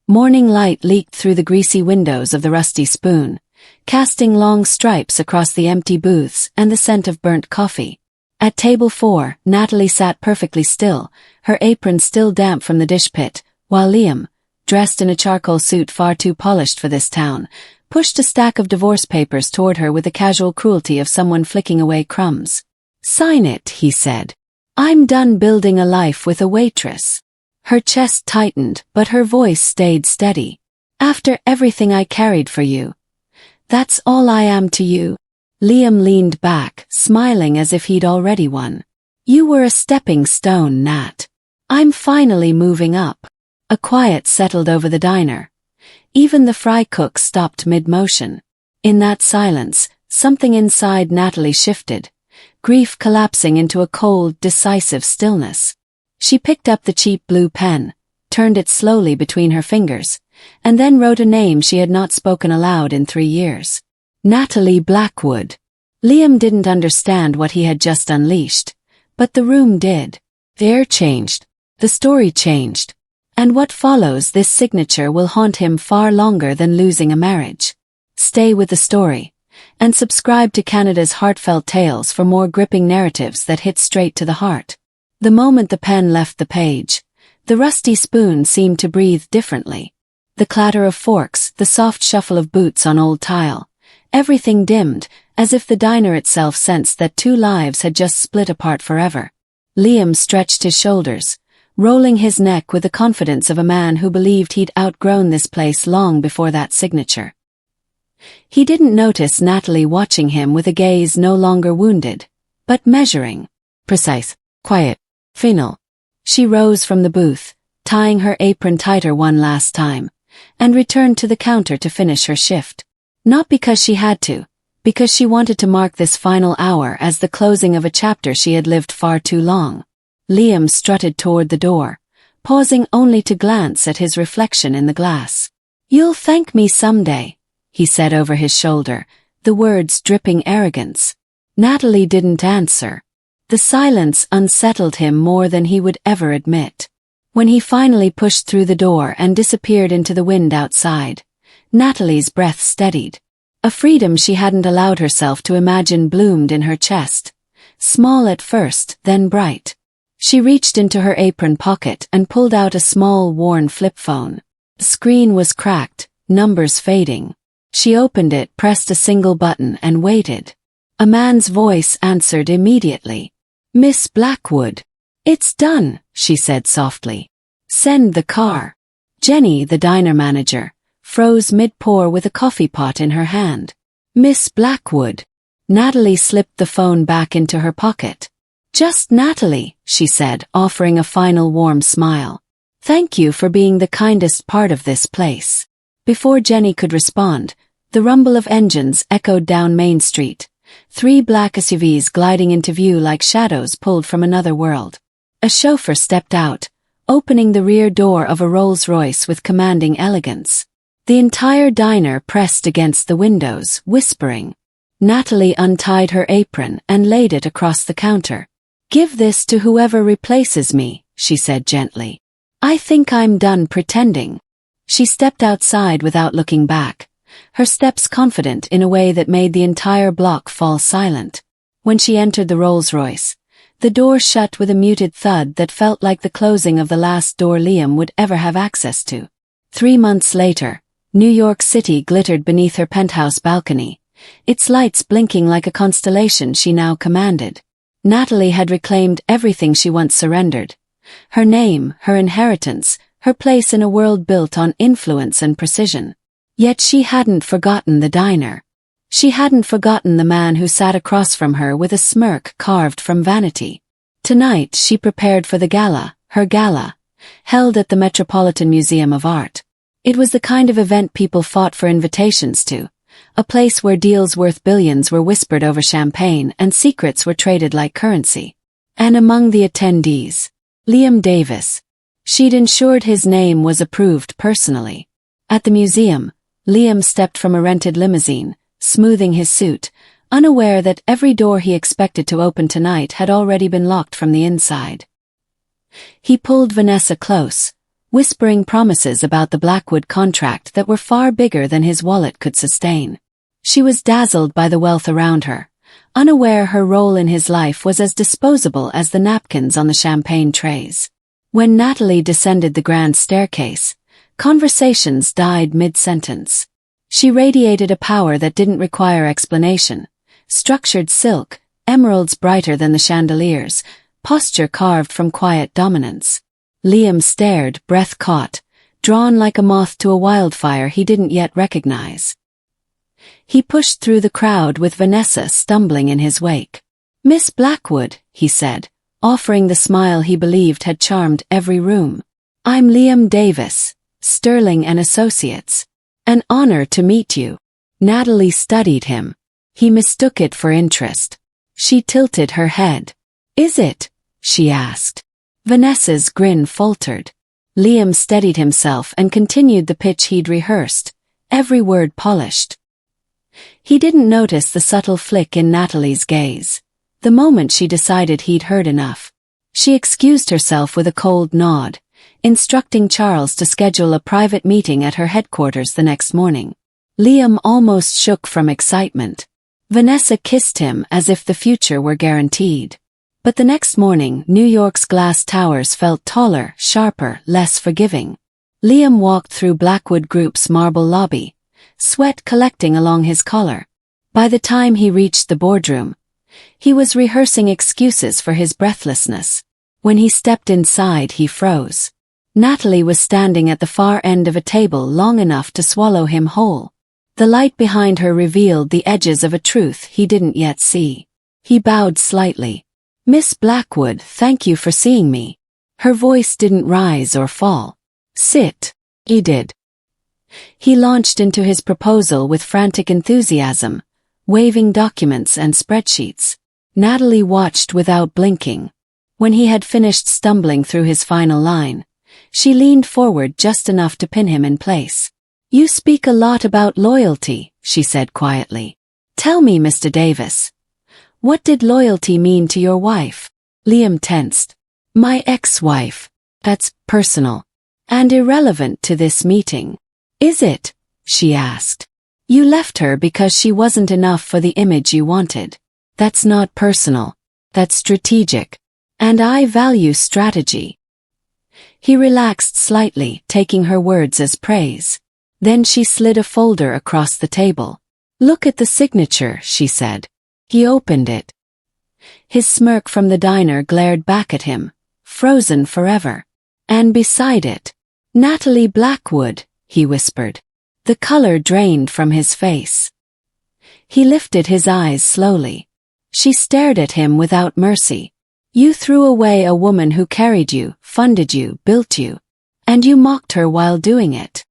Morning light leaked through the greasy windows of the Rusty Spoon, casting long stripes across the empty booths and the scent of burnt coffee. At table 4, Natalie sat perfectly still, her apron still damp from the dish pit, while Liam, dressed in a charcoal suit far too polished for this town, pushed a stack of divorce papers toward her with the casual cruelty of someone flicking away crumbs. "Sign it," he said. "I'm done building a life with a waitress." Her chest tightened, but her voice stayed steady. "After everything I carried for you. That's all I am to you." Liam leaned back, smiling as if he'd already won. "You were a stepping stone, Nat. I'm finally moving up." A quiet settled over the diner. Even the fry cook stopped mid-motion. In that silence, something inside Natalie shifted, grief collapsing into a cold, decisive stillness. She picked up the cheap blue pen, turned it slowly between her fingers, and then wrote a name she had not spoken aloud in 3 years. Natalie Blackwood. Liam didn't understand what he had just unleashed, but the room did. The air changed. The story changed. And what follows, this signature will haunt him far longer than losing a marriage. Stay with the story, and subscribe to Canada's Heartfelt Tales for more gripping narratives that hit straight to the heart. The moment the pen left the page, the Rusty Spoon seemed to breathe differently. The clatter of forks, the soft shuffle of boots on old tile, everything dimmed, as if the diner itself sensed that 2 lives had just split apart forever. Liam stretched his shoulders, rolling his neck with the confidence of a man who believed he'd outgrown this place long before that signature. He didn't notice Natalie watching him with a gaze no longer wounded, but measuring. Precise, quiet, final. She rose from the booth, tying her apron tighter one last time, and returned to the counter to finish her shift. Not because she had to, because she wanted to mark this final hour as the closing of a chapter she had lived far too long. Liam strutted toward the door, pausing only to glance at his reflection in the glass. "You'll thank me someday," he said over his shoulder, the words dripping arrogance. Natalie didn't answer. The silence unsettled him more than he would ever admit. When he finally pushed through the door and disappeared into the wind outside, Natalie's breath steadied. A freedom she hadn't allowed herself to imagine bloomed in her chest, small at first, then bright. She reached into her apron pocket and pulled out a small, worn flip phone. The screen was cracked, numbers fading. She opened it, pressed a single button, and waited. A man's voice answered immediately. "Miss Blackwood." "It's done," she said softly. "Send the car." Jenny, the diner manager, froze mid-pour with a coffee pot in her hand. "Miss Blackwood." Natalie slipped the phone back into her pocket. "Just Natalie," she said, offering a final warm smile. "Thank you for being the kindest part of this place." Before Jenny could respond, the rumble of engines echoed down Main Street, 3 black SUVs gliding into view like shadows pulled from another world. A chauffeur stepped out, opening the rear door of a Rolls-Royce with commanding elegance. The entire diner pressed against the windows, whispering. Natalie untied her apron and laid it across the counter. "Give this to whoever replaces me," she said gently. "I think I'm done pretending." She stepped outside without looking back, her steps confident in a way that made the entire block fall silent. When she entered the Rolls-Royce, the door shut with a muted thud that felt like the closing of the last door Liam would ever have access to. 3 months later, New York City glittered beneath her penthouse balcony, its lights blinking like a constellation she now commanded. Natalie had reclaimed everything she once surrendered. Her name, her inheritance, her place in a world built on influence and precision. Yet she hadn't forgotten the diner. She hadn't forgotten the man who sat across from her with a smirk carved from vanity. Tonight she prepared for the gala, her gala, held at the Metropolitan Museum of Art. It was the kind of event people fought for invitations to. A place where deals worth billions were whispered over champagne and secrets were traded like currency. And among the attendees, Liam Davis. She'd ensured his name was approved personally. At the museum, Liam stepped from a rented limousine, smoothing his suit, unaware that every door he expected to open tonight had already been locked from the inside. He pulled Vanessa close, whispering promises about the Blackwood contract that were far bigger than his wallet could sustain. She was dazzled by the wealth around her, unaware her role in his life was as disposable as the napkins on the champagne trays. When Natalie descended the grand staircase, conversations died mid-sentence. She radiated a power that didn't require explanation. Structured silk, emeralds brighter than the chandeliers, posture carved from quiet dominance. Liam stared, breath caught, drawn like a moth to a wildfire he didn't yet recognize. He pushed through the crowd with Vanessa stumbling in his wake. "Miss Blackwood," he said, offering the smile he believed had charmed every room. "I'm Liam Davis, Sterling and Associates. An honor to meet you." Natalie studied him. He mistook it for interest. She tilted her head. "Is it?" she asked. Vanessa's grin faltered. Liam steadied himself and continued the pitch he'd rehearsed, every word polished. He didn't notice the subtle flick in Natalie's gaze. The moment she decided he'd heard enough, she excused herself with a cold nod, instructing Charles to schedule a private meeting at her headquarters the next morning. Liam almost shook from excitement. Vanessa kissed him as if the future were guaranteed. But the next morning, New York's glass towers felt taller, sharper, less forgiving. Liam walked through Blackwood Group's marble lobby, sweat collecting along his collar. By the time he reached the boardroom, he was rehearsing excuses for his breathlessness. When he stepped inside, he froze. Natalie was standing at the far end of a table long enough to swallow him whole. The light behind her revealed the edges of a truth he didn't yet see. He bowed slightly. "Miss Blackwood, thank you for seeing me." Her voice didn't rise or fall. "Sit." He did. He launched into his proposal with frantic enthusiasm, waving documents and spreadsheets. Natalie watched without blinking. When he had finished stumbling through his final line, she leaned forward just enough to pin him in place. "You speak a lot about loyalty," she said quietly. "Tell me, Mr. Davis, what did loyalty mean to your wife?" Liam tensed. "My ex-wife. That's personal. And irrelevant to this meeting." "Is it?" she asked. "You left her because she wasn't enough for the image you wanted. That's not personal. That's strategic. And I value strategy." He relaxed slightly, taking her words as praise. Then she slid a folder across the table. "Look at the signature," she said. He opened it. His smirk from the diner glared back at him, frozen forever. And beside it, "Natalie Blackwood," he whispered. The color drained from his face. He lifted his eyes slowly. She stared at him without mercy. "You threw away a woman who carried you, funded you, built you. And you mocked her while doing it."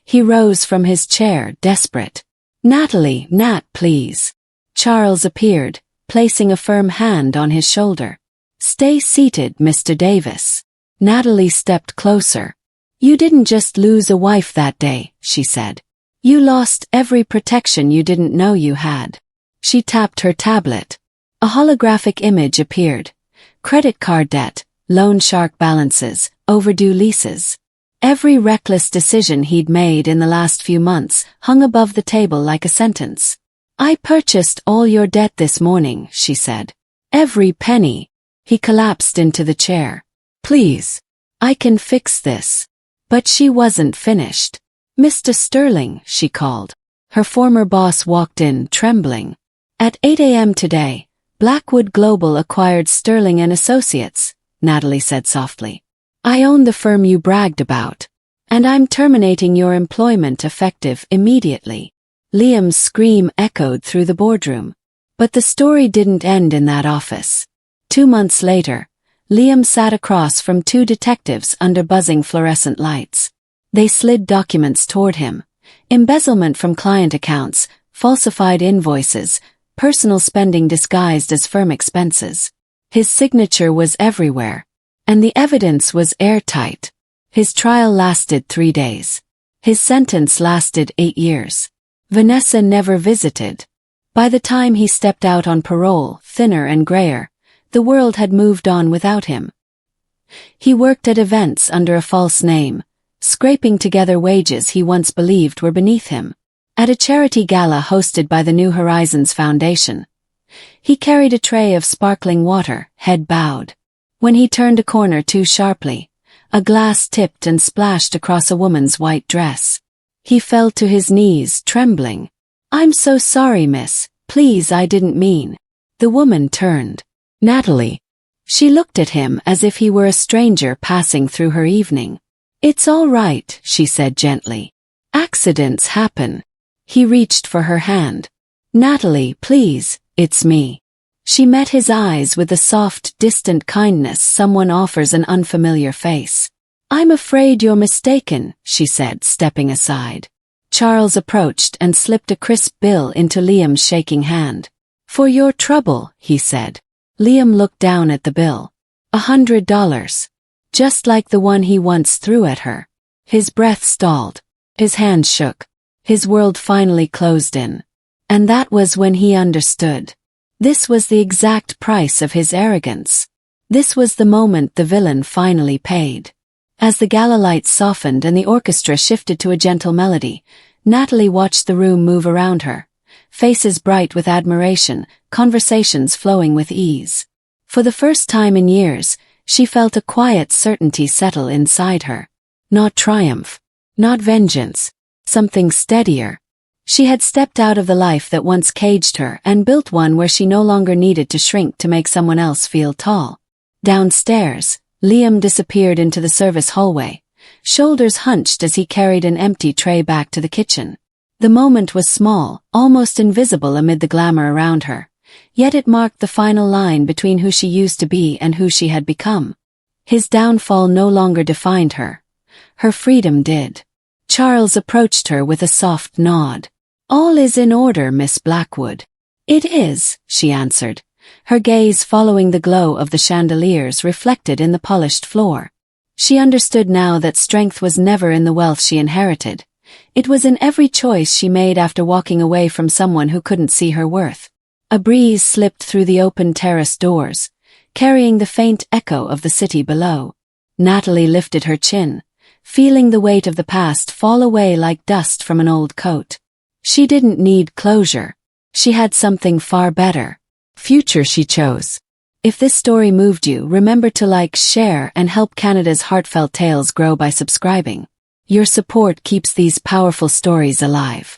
He rose from his chair, desperate. "Natalie, Nat, please." Charles appeared, placing a firm hand on his shoulder. "Stay seated, Mr. Davis." Natalie stepped closer. "You didn't just lose a wife that day," she said. "You lost every protection you didn't know you had." She tapped her tablet. A holographic image appeared. Credit card debt, loan shark balances, overdue leases. Every reckless decision he'd made in the last few months hung above the table like a sentence. "I purchased all your debt this morning," she said. "Every penny." He collapsed into the chair. "Please. I can fix this." But she wasn't finished. "Mr. Sterling," she called. Her former boss walked in, trembling. "At 8 a.m. today, Blackwood Global acquired Sterling and Associates," Natalie said softly. "I own the firm you bragged about. And I'm terminating your employment effective immediately." Liam's scream echoed through the boardroom. But the story didn't end in that office. 2 months later, Liam sat across from 2 detectives under buzzing fluorescent lights. They slid documents toward him. Embezzlement from client accounts, falsified invoices, personal spending disguised as firm expenses. His signature was everywhere. And the evidence was airtight. His trial lasted 3 days. His sentence lasted 8 years. Vanessa never visited. By the time he stepped out on parole, thinner and grayer, the world had moved on without him. He worked at events under a false name, scraping together wages he once believed were beneath him. At a charity gala hosted by the New Horizons Foundation, he carried a tray of sparkling water, head bowed. When he turned a corner too sharply, a glass tipped and splashed across a woman's white dress. He fell to his knees, trembling. "I'm so sorry, miss. Please, I didn't mean." The woman turned. "Natalie." She looked at him as if he were a stranger passing through her evening. "It's all right," she said gently. "Accidents happen." He reached for her hand. "Natalie, please, it's me." She met his eyes with the soft, distant kindness someone offers an unfamiliar face. "I'm afraid you're mistaken," she said, stepping aside. Charles approached and slipped a crisp bill into Liam's shaking hand. "For your trouble," he said. Liam looked down at the bill. $100. Just like the one he once threw at her. His breath stalled. His hands shook. His world finally closed in. And that was when he understood. This was the exact price of his arrogance. This was the moment the villain finally paid. As the gala lights softened and the orchestra shifted to a gentle melody, Natalie watched the room move around her. Faces bright with admiration, conversations flowing with ease. For the first time in years, she felt a quiet certainty settle inside her. Not triumph. Not vengeance. Something steadier. She had stepped out of the life that once caged her and built one where she no longer needed to shrink to make someone else feel tall. Downstairs, Liam disappeared into the service hallway, shoulders hunched as he carried an empty tray back to the kitchen. The moment was small, almost invisible amid the glamour around her, yet it marked the final line between who she used to be and who she had become. His downfall no longer defined her. Her freedom did. Charles approached her with a soft nod. "All is in order, Miss Blackwood." "It is," she answered, her gaze following the glow of the chandeliers reflected in the polished floor. She understood now that strength was never in the wealth she inherited. It was in every choice she made after walking away from someone who couldn't see her worth. A breeze slipped through the open terrace doors, carrying the faint echo of the city below. Natalie lifted her chin, feeling the weight of the past fall away like dust from an old coat. She didn't need closure. She had something far better. Future she chose. If this story moved you, remember to like, share, and help Canada's Heartfelt Tales grow by subscribing. Your support keeps these powerful stories alive.